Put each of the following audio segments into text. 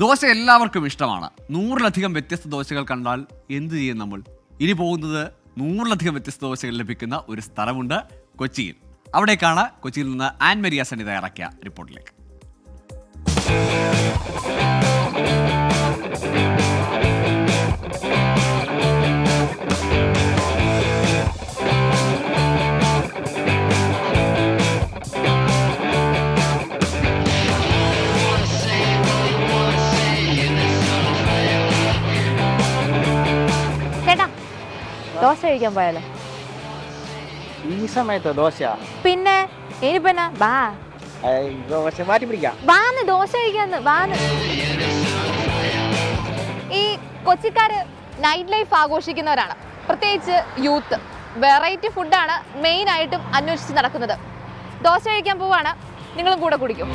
ദോശ എല്ലാവർക്കും ഇഷ്ടമാണ്. 100-ലധികം വ്യത്യസ്ത ദോശകൾ കണ്ടാൽ എന്ത് ചെയ്യും നമ്മൾ? ഇനി പോകുന്നത് 100-ലധികം വ്യത്യസ്ത ദോശകൾ ലഭിക്കുന്ന ഒരു സ്ഥലമുണ്ട് കൊച്ചിയിൽ. അവിടേക്കാണ് കൊച്ചിയിൽ നിന്ന് ആൻ മരിയ സണ്ണി തയ്യാറാക്കിയ റിപ്പോർട്ടിലേക്ക്. ദോശ കഴിക്കാൻ പോയാലോ? ഈ സമയത്ത് ദോശ പിന്നെ ഇനി പിന്നെ വാ ദോശ മാറ്റി പിടിക്കാം. വാന്ന് ദോശ കഴിക്കാന്ന് വാന്ന്. ഈ കൊച്ചിക്കാര് നൈറ്റ് ലൈഫ് ആഘോഷിക്കുന്നവരാണ്, പ്രത്യേകിച്ച് യൂത്ത്. വെറൈറ്റി ഫുഡാണ് മെയിൻ ആയിട്ടും അന്വേഷിച്ച് നടക്കുന്നത്. ദോശ കഴിക്കാൻ പോവാണ്, നിങ്ങളും കൂടെ കുടിക്കും.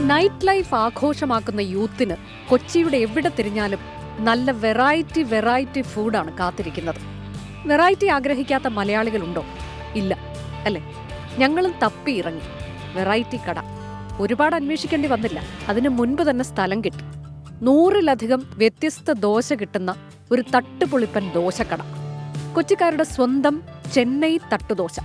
നൈറ്റ് ലൈഫ് ആഘോഷമാക്കുന്ന യൂത്തിന് കൊച്ചിയുടെ എവിടെ തിരിഞ്ഞാലും നല്ല വെറൈറ്റി ഫുഡാണ് കാത്തിരിക്കുന്നത്. വെറൈറ്റി ആഗ്രഹിക്കാത്ത മലയാളികളുണ്ടോ? ഇല്ല അല്ലേ? ഞങ്ങളും തപ്പി ഇറങ്ങി. വെറൈറ്റി കട ഒരുപാട് അന്വേഷിക്കേണ്ടി വന്നില്ല. അതിനു മുൻപ് തന്നെ സ്ഥലം കിട്ടി. 100-ലധികം വ്യത്യസ്ത ദോശ കിട്ടുന്ന ഒരു തട്ടുപൊളിപ്പൻ ദോശക്കട. കൊച്ചിക്കാരുടെ സ്വന്തം ചെന്നൈ തട്ടുദോശ.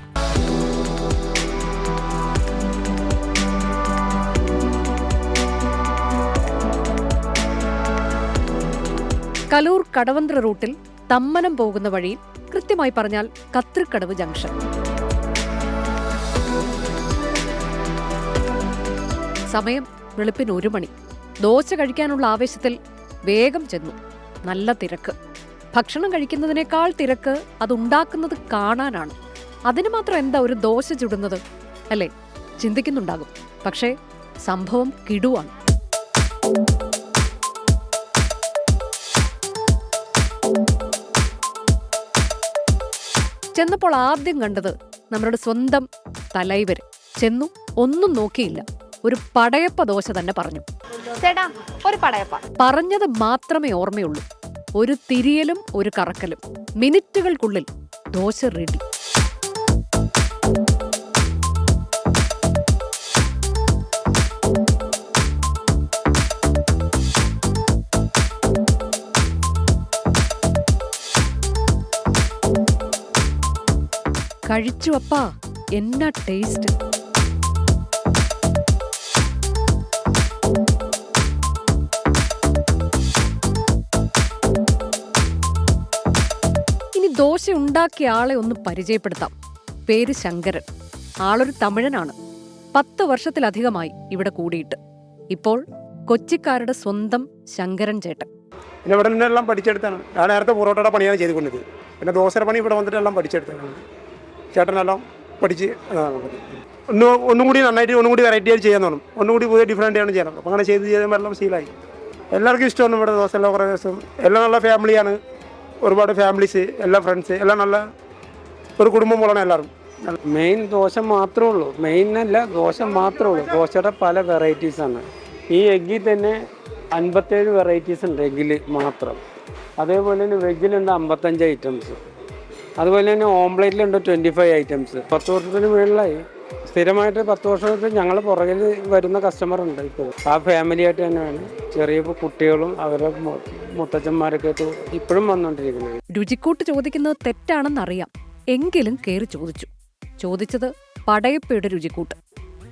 കലൂർ കടവന്ത്ര റൂട്ടിൽ തമ്മനം പോകുന്ന വഴിയിൽ, കൃത്യമായി പറഞ്ഞാൽ കത്രിക്കടവ് ജംഗ്ഷൻ. സമയം വെളുപ്പിന് 1 മണി. ദോശ കഴിക്കാനുള്ള ആവേശത്തിൽ വേഗം ചെന്നു. നല്ല തിരക്ക്. ഭക്ഷണം കഴിക്കുന്നതിനേക്കാൾ തിരക്ക് അതുണ്ടാക്കുന്നത് കാണാനാണ്. അതിന് മാത്രം എന്താ ഒരു ദോശ ചുടുന്നത് അല്ലേ ചിന്തിക്കുന്നുണ്ടാകും. പക്ഷേ സംഭവം കിടുവാണ്. ചെന്നപ്പോൾ ആദ്യം കണ്ടത് നമ്മുടെ സ്വന്തം തലൈവര്. ചെന്നു ഒന്നും നോക്കിയില്ല, ഒരു പടയപ്പ ദോശ തന്നെ പറഞ്ഞു. ചേട്ടാ ഒരു പടയപ്പ. പറഞ്ഞത് മാത്രമേ ഓർമ്മയുള്ളൂ. ഒരു തിരിയലും ഒരു കറക്കലും. മിനിറ്റുകൾക്കുള്ളിൽ ദോശ റെഡി. കഴിച്ചു അപ്പാ, എന്നാ ടേസ്റ്റ്! ഇനി ദോശ ഉണ്ടാക്കിയ ആളെ ഒന്ന് പരിചയപ്പെടുത്താം. പേര് ശങ്കരൻ. ആളൊരു തമിഴനാണ്. 10 വർഷത്തിലധികമായി ഇവിടെ കൂടിയിട്ട്. ഇപ്പോൾ കൊച്ചിക്കാരുടെ സ്വന്തം ശങ്കരൻ ചേട്ടൻ. പിന്നെ ഇവിടെ നിന്നെല്ലാം പഠിച്ചെടുത്താണ്. ഞാൻ നേരത്തെ പൊറോട്ടയുടെ പണിയാണ് ചെയ്തുകൊണ്ടത്. പിന്നെ ദോശയുടെ പണി ഇവിടെ വന്നിട്ടെല്ലാം പഠിച്ചെടുത്താണ്. ചേട്ടനെല്ലാം പഠിച്ച് ഒന്നും കൂടി നന്നായിട്ട് ഒന്നും കൂടി വെറൈറ്റി ആയിട്ട് ചെയ്യാൻ തോന്നും. ഒന്നും കൂടി പുതിയ ഡിഫറെൻ്റ് ആണ് ചെയ്യണം. അപ്പോൾ അങ്ങനെ ചെയ്ത് ചെയ്യുമ്പോൾ എല്ലാം ശീലമായി. എല്ലാവർക്കും ഇഷ്ടമാണ് ഇവിടെ ദോശ. എല്ലാം കുറേ ദിവസം എല്ലാം നല്ല ഫാമിലിയാണ്. ഒരുപാട് ഫാമിലീസ്, എല്ലാ ഫ്രണ്ട്സ് എല്ലാം നല്ല ഒരു കുടുംബം പോലെയാണ് എല്ലാവരും. മെയിൻ ദോശ മാത്രമേ ഉള്ളൂ. മെയിൻ അല്ല, ദോശ മാത്രമേ ഉള്ളൂ. ദോശയുടെ പല വെറൈറ്റീസാണ്. ഈ എഗ്ഗിൽ തന്നെ 57 വെറൈറ്റീസ് ഉണ്ട് എഗ്ഗിൽ മാത്രം. അതേപോലെ തന്നെ വെജിലുണ്ട് 55 ഐറ്റംസ്. അതുപോലെ തന്നെ ഓംപ്ലേറ്റിലുണ്ട് 25 ഐറ്റംസ്. 10 വർഷത്തിന് മുകളിലായി. സ്ഥിരമായിട്ട് 10 വർഷത്തിൽ ഞങ്ങൾ പുറകിൽ വരുന്ന കസ്റ്റമറുണ്ട്. ഇപ്പോൾ ആ ഫാമിലി ആയിട്ട് തന്നെയാണ്. ചെറിയ കുട്ടികളും അവരുടെ മുത്തച്ഛന്മാരൊക്കെ ആയിട്ട് ഇപ്പോഴും വന്നുകൊണ്ടിരിക്കുന്നത്. രുചിക്കൂട്ട് ചോദിക്കുന്നത് തെറ്റാണെന്നറിയാം, എങ്കിലും കയറി ചോദിച്ചു. ചോദിച്ചത് പടയപ്പയുടെ രുചിക്കൂട്ട്.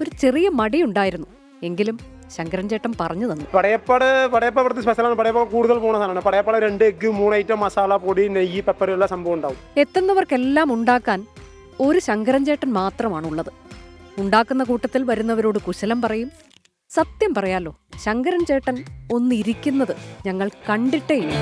ഒരു ചെറിയ മടിയുണ്ടായിരുന്നു, എങ്കിലും ശങ്കരൻ ചേട്ടൻ പറഞ്ഞു തന്നു. പടയപ്പ ഇവിടുത്തെ സ്പെഷ്യലാണ്. പടയപ്പ കൂടുതൽ പോകുന്ന സാധനമാണ്. പടയപ്പ 2 എഗ്ഗ് 3 ഐറ്റം മസാല പൊടി, നെയ്യ്, പെപ്പർ എല്ലാ സംഭവം ഉണ്ടാവും. എത്തുന്നവർക്കെല്ലാം ഉണ്ടാക്കാൻ ഒരു ശങ്കരൻ ചേട്ടൻ മാത്രമാണുള്ളത്. ഉണ്ടാക്കുന്ന കൂട്ടത്തിൽ വരുന്നവരോട് കുശലം പറയും. സത്യം പറയാലോ, ശങ്കരൻ ചേട്ടൻ ഒന്നിരിക്കുന്നത് ഞങ്ങൾ കണ്ടിട്ടേയില്ല.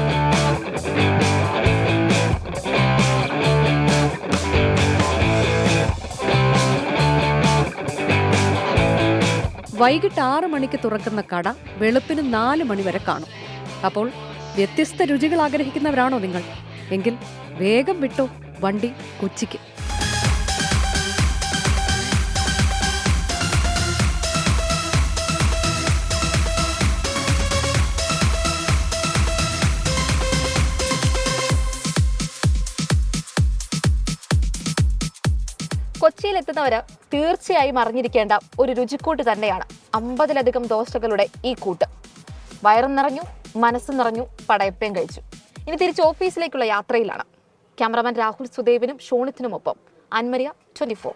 വൈകിട്ട് 6 മണിക്ക് തുറക്കുന്ന കട വെളുപ്പിന് 4 മണി വരെ കാണും. അപ്പോൾ വ്യത്യസ്ത രുചികൾ ആഗ്രഹിക്കുന്നവരാണോ നിങ്ങൾ? എങ്കിൽ വേഗം വിട്ടോ വണ്ടി കൊച്ചിക്ക്. കൊച്ചിയിലെത്തുന്നവർ തീർച്ചയായും അറിഞ്ഞിരിക്കേണ്ട ഒരു രുചിക്കൂട്ട് തന്നെയാണ് 50-ലധികം ദോശകളുടെ ഈ കൂട്ട്. വയറും നിറഞ്ഞു, മനസ്സും നിറഞ്ഞു, പടയപ്പയും കഴിച്ചു. ഇനി തിരിച്ച് ഓഫീസിലേക്കുള്ള യാത്രയിലാണ്. ക്യാമറമാൻ രാഹുൽ സുദേവിനും ഷോണിത്തിനുമൊപ്പം അൻമരിയ, 24.